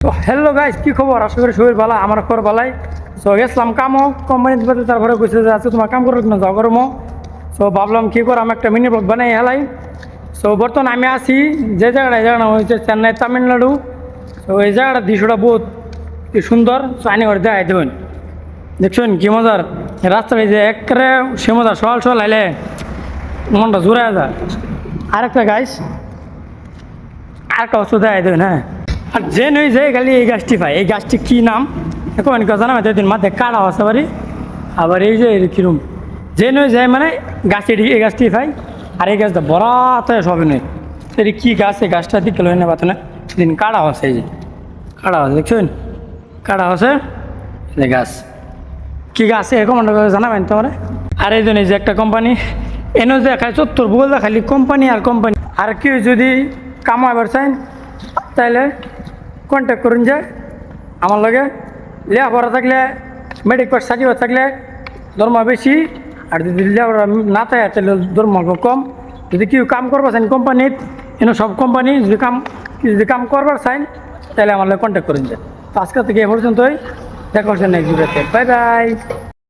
তো hello guys, কি খবর? আশা করি শরীর ভালো, আমার খবর ভালাই। সো গেছিলাম কামও কোম্পানিতে পাতে, তারপরে কইছে যে আছে তোমার কাম করো কিনা, যাও করমো। সো ভাবলাম কি করে আমি একটা মিনি ব্লগ বানাই হেলাই। সো বর্তমানে আমি আছি যে জায়গাটা, এই জায়গাটা হচ্ছে চেন্নাই, তামিলনাড়ু। তো এই জায়গাটা দৃশ্যটা বহুত কি সুন্দর। সো আইনি করে দেখাই দেবেন, দেখছেন কি মজার রাস্তাটা, এই যে একবারে সে মজা, সকাল সকাল আইলে মনটা জোড়া যায়। আরেকটা গাইস, আরেকটা অস্ত্র দেখাই দেবেন, হ্যাঁ। আর যে নই যে খালি এই গাছটি পাই, এই গাছটি কী নাম এখন জানা দিন মাঠে কাটা আছে বাড়ি। আবার এই যে কিরম যে নই যায় মানে গাছটি, এই গাছটি পাই। আর এই গাছটা বড়া তো সবই নয়, সেটি কী গাছ, এই গাছটা দিকে লই না পাত না, দিন কাটা আছে, এই যে কাটা আছে, দেখছেন কাটা আছে এই গাছ। কী গাছ এরকম জানাবেন তোমার। আর এই জন্য যে একটা কোম্পানি এনে যে খালি চত্বর বলতে খালি কোম্পানি আর কোম্পানি। আর কেউ যদি কামাইবার চান তাইলে কন্ট্যাক্ট করুন, যে আমার লগে লেখাপড়া থাকলে, মেট্রিক পাস সার্টিফিকেট থাকলে দরমা বেশি। আর যদি লেখাপড়া না থাকে তাহলে দরমা কম। যদি কেউ কাম করবার চান কোম্পানিত, এনে সব কোম্পানি যদি কাম করবার চান তাহলে আমার লগে কন্ট্যাক্ট করুন। যে তো আজকে থেকে এ পর্যন্তই, দেখা হচ্ছে নেক্সট ভিডিওতে। Bye bye.